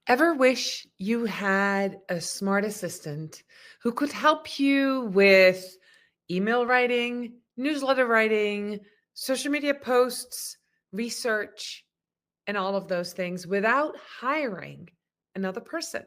Ever wish you had a smart assistant who could help you with email writing, newsletter writing, social media posts, research, and all of those things without hiring another person?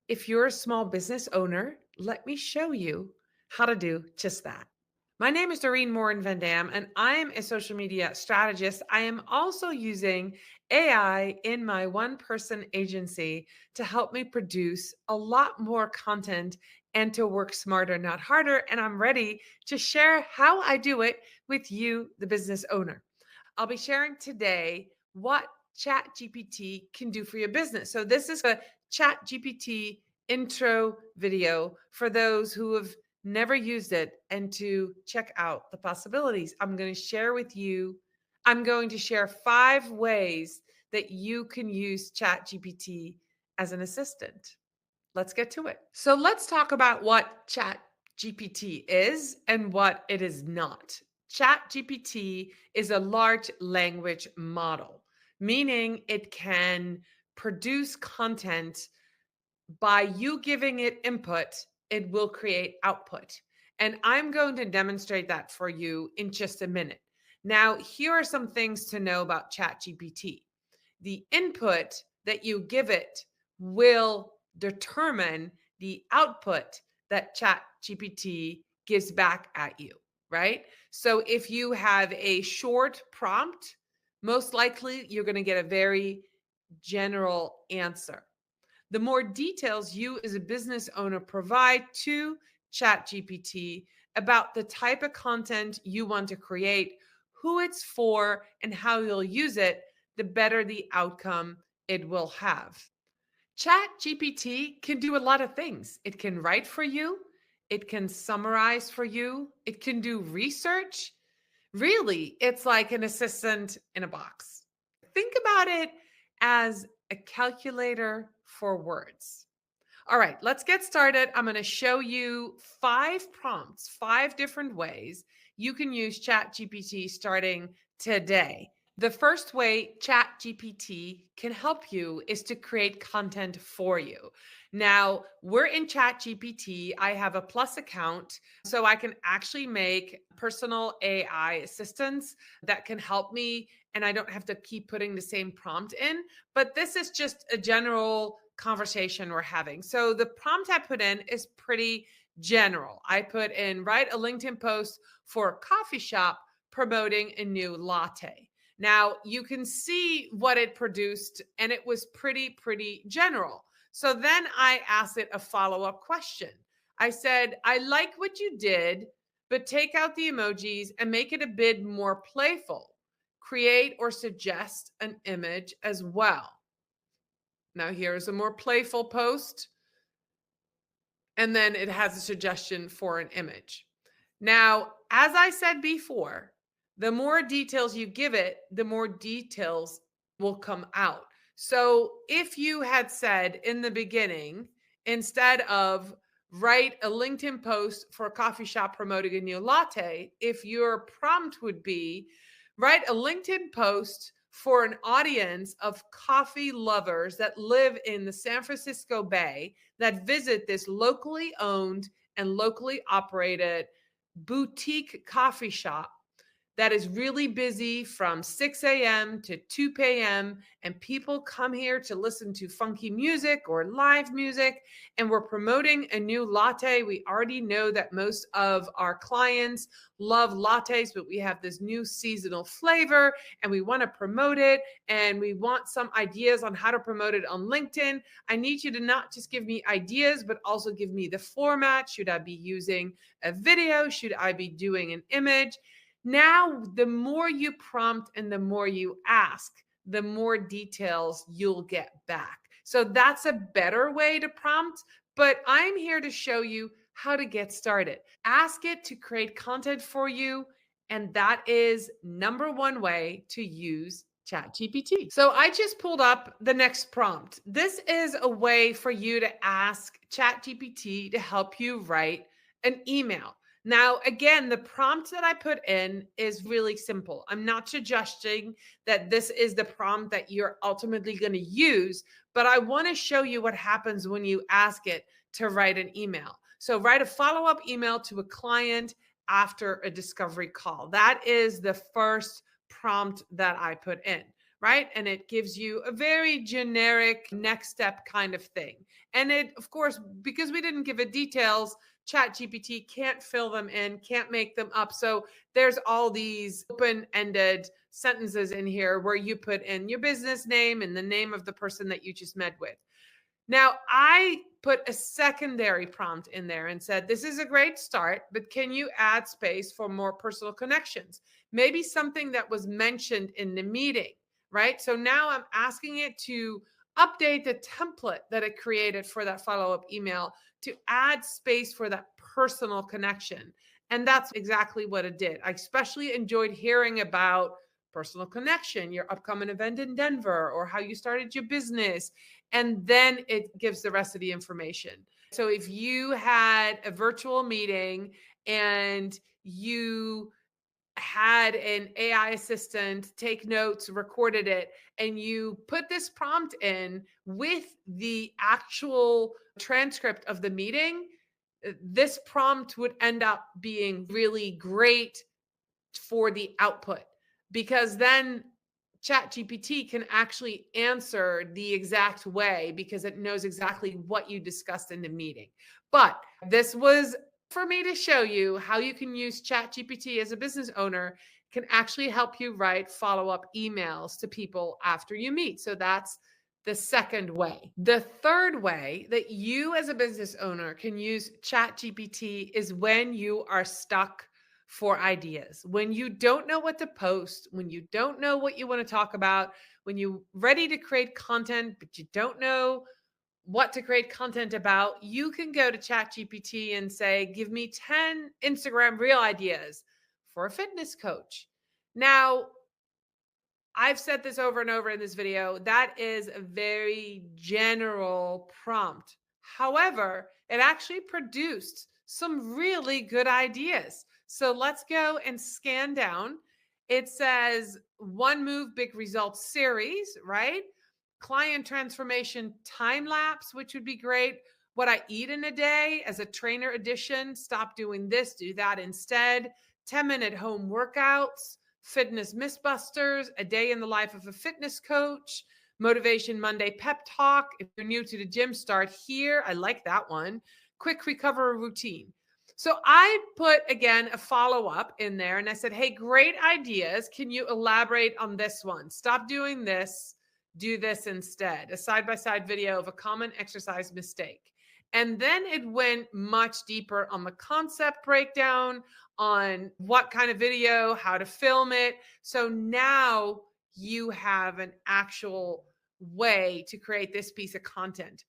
If you're a small business owner, let me show you how to do just that. My name is Doreen Morin-van, and I'm a social media strategist. I am also using AI in my one-person agency to help me produce a lot more content and to work smarter, not harder. And I'm ready to share how I do it with you, the business owner. I'll be sharing today what ChatGPT can do for your business. So this is a ChatGPT intro video for those who have never used it and to check out the possibilities. I'm going to share with you, I'm going to share 5 ways that you can use ChatGPT as an assistant. Let's get to it. So let's talk about what ChatGPT is and what it is not. ChatGPT is a large language model, meaning it can produce content by you giving it input, it will create output. And I'm going to demonstrate that for you in just a minute. Now, here are some things to know about ChatGPT. The input that you give it will determine the output that ChatGPT gives back at you, right? So if you have a short prompt, most likely you're going to get a very general answer. The more details you as a business owner provide to ChatGPT about the type of content you want to create, who it's for, and how you'll use it, the better the outcome it will have. ChatGPT can do a lot of things. It can write for you, it can summarize for you, it can do research. Really, it's like an assistant in a box. Think about it as a calculator for words. All right, let's get started. I'm going to show you 5 prompts, 5 different ways you can use ChatGPT starting today. The first way ChatGPT can help you is to create content for you. Now, we're in ChatGPT. I have a Plus account, so I can actually make personal AI assistants that can help me, and I don't have to keep putting the same prompt in. But this is just a general conversation we're having. So the prompt I put in is pretty general. I put in write a LinkedIn post for a coffee shop promoting a new latte. Now you can see what it produced, and it was pretty general. So then I asked it a follow-up question. I said, I like what you did, but take out the emojis and make it a bit more playful. Create or suggest an image as well. Now here's a more playful post, and then it has a suggestion for an image. Now, as I said before, the more details you give it, the more details will come out. So if you had said in the beginning, instead of write a LinkedIn post for a coffee shop promoting a new latte, if your prompt would be write a LinkedIn post for an audience of coffee lovers that live in the San Francisco Bay that visit this locally owned and locally operated boutique coffee shop that is really busy from 6 a.m. to 2 p.m. And people come here to listen to funky music or live music. And we're promoting a new latte. We already know that most of our clients love lattes, but we have this new seasonal flavor and we want to promote it. And we want some ideas on how to promote it on LinkedIn. I need you to not just give me ideas, but also give me the format. Should I be using a video? Should I be doing an image? Now, the more you prompt and the more you ask, the more details you'll get back. So that's a better way to prompt, but I'm here to show you how to get started. Ask it to create content for you, and that is number 1 way to use ChatGPT. So I just pulled up the next prompt. This is a way for you to ask ChatGPT to help you write an email. Now, again, the prompt that I put in is really simple. I'm not suggesting that this is the prompt that you're ultimately going to use, but I want to show you what happens when you ask it to write an email. So, write a follow up email to a client after a discovery call. That is the first prompt that I put in, right? And it gives you a very generic next step kind of thing. And it, of course, because we didn't give it details, ChatGPT can't fill them in, can't make them up. So there's all these open-ended sentences in here where you put in your business name and the name of the person that you just met with. Now, I put a secondary prompt in there and said, this is a great start, but can you add space for more personal connections? Maybe something that was mentioned in the meeting, right? So now I'm asking it to update the template that it created for that follow up email to add space for that personal connection. And that's exactly what it did. I especially enjoyed hearing about personal connection, your upcoming event in Denver, or how you started your business. And then it gives the rest of the information. So if you had a virtual meeting and you had an AI assistant take notes, recorded it, and you put this prompt in with the actual transcript of the meeting, this prompt would end up being really great for the output, because then ChatGPT can actually answer the exact way because it knows exactly what you discussed in the meeting. But this was for me to show you how you can use ChatGPT as a business owner, can actually help you write follow-up emails to people after you meet. So that's the second way. The third way that you as a business owner can use ChatGPT is when you are stuck for ideas. When you don't know what to post, when you don't know what you want to talk about, when you're ready to create content, but you don't know what to create content about, you can go to ChatGPT and say, give me 10 Instagram reel ideas for a fitness coach. Now, I've said this over and over in this video. That is a very general prompt. However, it actually produced some really good ideas. So let's go and scan down. It says one move, big results series, right? Client transformation time lapse, which would be great. What I eat in a day as a trainer edition. Stop doing this, do that instead. 10-minute home workouts, fitness mythbusters, a day in the life of a fitness coach, motivation Monday pep talk. If you're new to the gym, start here. I like that one. Quick recovery routine. So I put, again, a follow-up in there and I said, hey, great ideas. Can you elaborate on this one? Stop doing this. Do this instead. A side-by-side video of a common exercise mistake. And then it went much deeper on the concept breakdown, on what kind of video, how to film it. So now you have an actual way to create this piece of content.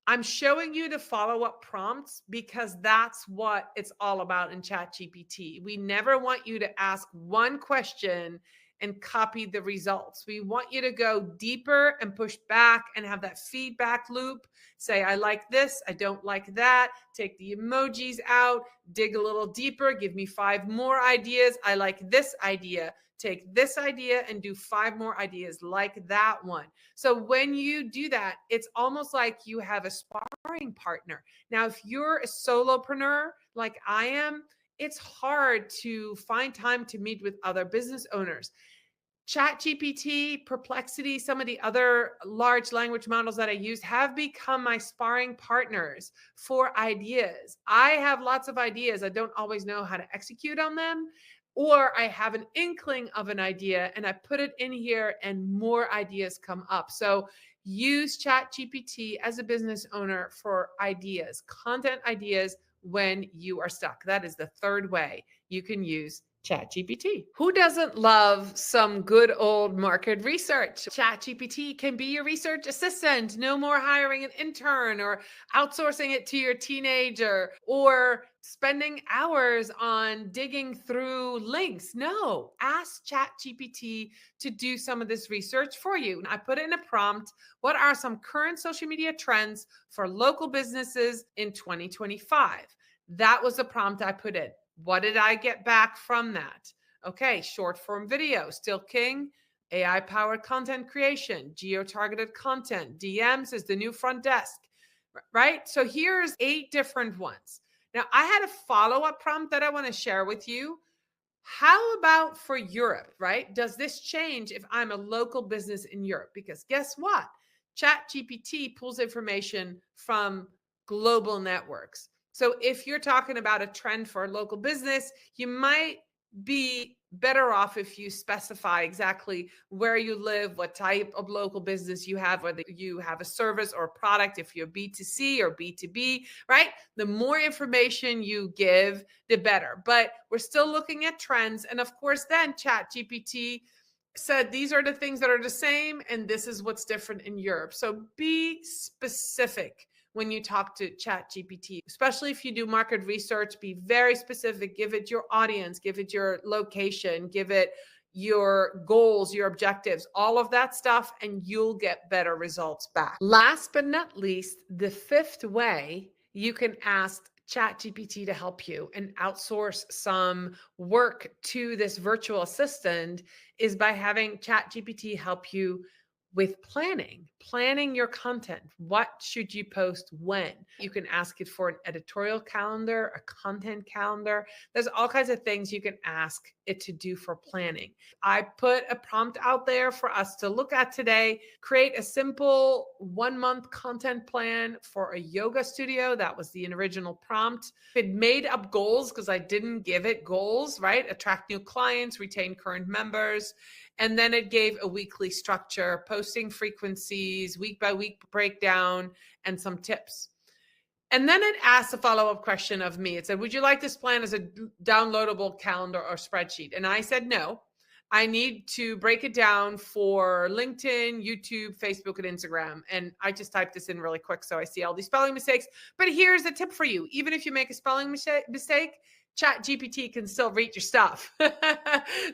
I'm showing you the follow-up prompts because that's what it's all about in ChatGPT. We never want you to ask one question and copy the results. We want you to go deeper and push back and have that feedback loop. Say, I like this, I don't like that. Take the emojis out, dig a little deeper, give me 5 more ideas. I like this idea. Take this idea and do 5 more ideas like that one. So when you do that, it's almost like you have a sparring partner. Now, if you're a solopreneur like I am, it's hard to find time to meet with other business owners. ChatGPT, Perplexity, some of the other large language models that I use have become my sparring partners for ideas. I have lots of ideas. I don't always know how to execute on them, or I have an inkling of an idea and I put it in here and more ideas come up. So use ChatGPT as a business owner for ideas, content ideas when you are stuck. That is the third way you can use ChatGPT. Who doesn't love some good old market research? ChatGPT can be your research assistant. No more hiring an intern or outsourcing it to your teenager or spending hours on digging through links. No, ask ChatGPT to do some of this research for you. I put in a prompt. What are some current social media trends for local businesses in 2025? That was the prompt I put in. What did I get back from that? Okay, short form video, still king. AI powered content creation, geo targeted content, DMs is the new front desk, right? So here's 8 different ones. Now, I had a follow up prompt that I want to share with you. How about for Europe, right? Does this change if I'm a local business in Europe? Because guess what? ChatGPT pulls information from global networks. So if you're talking about a trend for a local business, you might be better off if you specify exactly where you live, what type of local business you have, whether you have a service or a product, if you're B2C or B2B, right? The more information you give, the better. But we're still looking at trends. And of course, then ChatGPT said these are the things that are the same, and this is what's different in Europe. So be specific when you talk to ChatGPT, especially if you do market research. Be very specific. Give it your audience, give it your location, give it your goals, your objectives, all of that stuff, and you'll get better results back. Last but not least, the 5th way you can ask ChatGPT to help you and outsource some work to this virtual assistant is by having ChatGPT help you with planning your content. What should you post when? You can ask it for an editorial calendar, a content calendar. There's all kinds of things you can ask it to do for planning. I put a prompt out there for us to look at today. Create a simple 1-month content plan for a yoga studio. That was the original prompt. It made up goals because I didn't give it goals, right? Attract new clients, retain current members. And then it gave a weekly structure, posting frequencies, week by week breakdown, and some tips. And then it asked a follow-up question of me. It said, would you like this plan as a downloadable calendar or spreadsheet? And I said, no, I need to break it down for LinkedIn, YouTube, Facebook, and Instagram. And I just typed this in really quick so I see all these spelling mistakes. But here's a tip for you. Even if you make a spelling mistake, ChatGPT can still read your stuff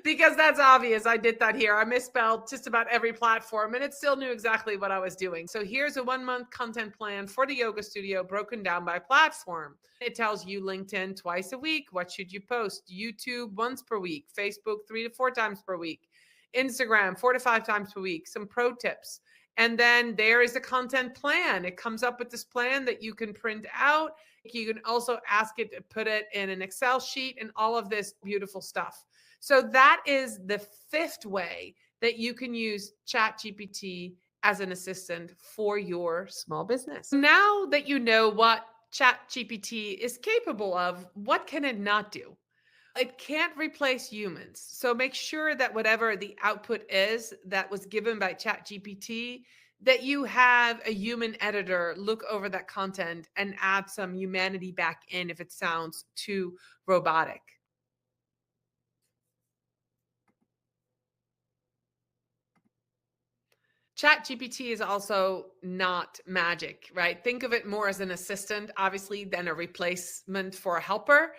because that's obvious. I did that here. I misspelled just about every platform and it still knew exactly what I was doing. So here's a 1-month content plan for the yoga studio broken down by platform. It tells you LinkedIn twice a week. What should you post? YouTube once per week, Facebook 3 to 4 times per week, Instagram 4 to 5 times per week, some pro tips. And then there is a content plan. It comes up with this plan that you can print out. You can also ask it to put it in an Excel sheet and all of this beautiful stuff. So that is the 5th way that you can use ChatGPT as an assistant for your small business. Now that you know what ChatGPT is capable of, what can it not do? It can't replace humans. So make sure that whatever the output is that was given by ChatGPT, that you have a human editor look over that content and add some humanity back in if it sounds too robotic. ChatGPT is also not magic, right? Think of it more as an assistant, obviously, than a replacement for a helper.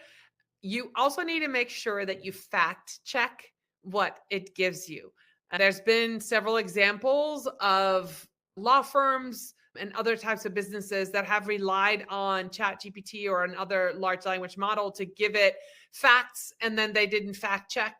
You also need to make sure that you fact check what it gives you. There's been several examples of law firms and other types of businesses that have relied on ChatGPT or another large language model to give it facts and then they didn't fact check.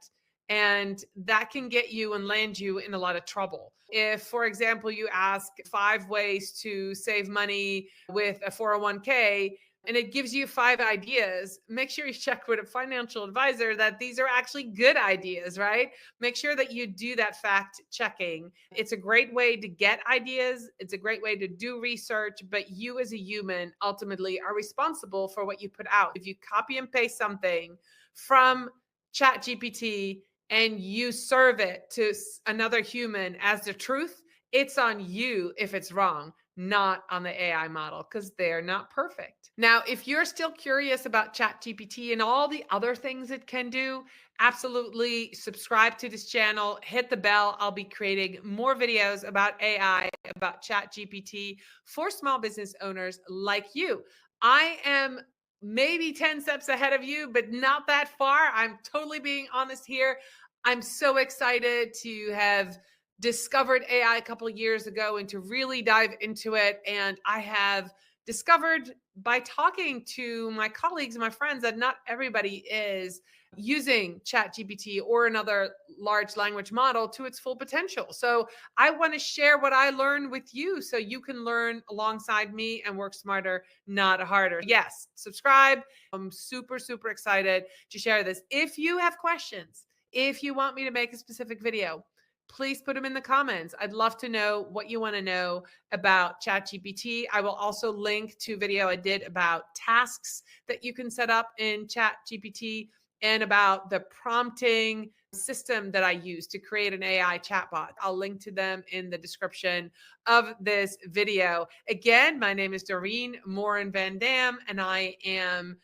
And that can get you and land you in a lot of trouble. If, for example, you ask 5 ways to save money with a 401k, and it gives you 5 ideas, make sure you check with a financial advisor that these are actually good ideas, right? Make sure that you do that fact checking. It's a great way to get ideas. It's a great way to do research, but you as a human ultimately are responsible for what you put out. If you copy and paste something from ChatGPT and you serve it to another human as the truth, it's on you if it's wrong, not on the AI model, because they're not perfect. Now, if you're still curious about ChatGPT and all the other things it can do, absolutely subscribe to this channel, hit the bell. I'll be creating more videos about AI, about ChatGPT for small business owners like you. I am maybe 10 steps ahead of you, but not that far. I'm totally being honest here. I'm so excited to have discovered AI a couple of years ago and to really dive into it. And I have discovered by talking to my colleagues and my friends that not everybody is using ChatGPT or another large language model to its full potential. So I want to share what I learned with you so you can learn alongside me and work smarter, not harder. Yes, subscribe. I'm super, super excited to share this. If you have questions, if you want me to make a specific video, please put them in the comments. I'd love to know what you want to know about ChatGPT. I will also link to a video I did about tasks that you can set up in ChatGPT and about the prompting system that I use to create an AI chatbot. I'll link to them in the description of this video. Again, my name is Doreen Morin-van Dam, and I am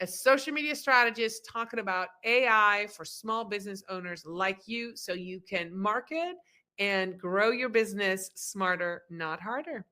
a social media strategist talking about AI for small business owners like you so you can market and grow your business smarter, not harder.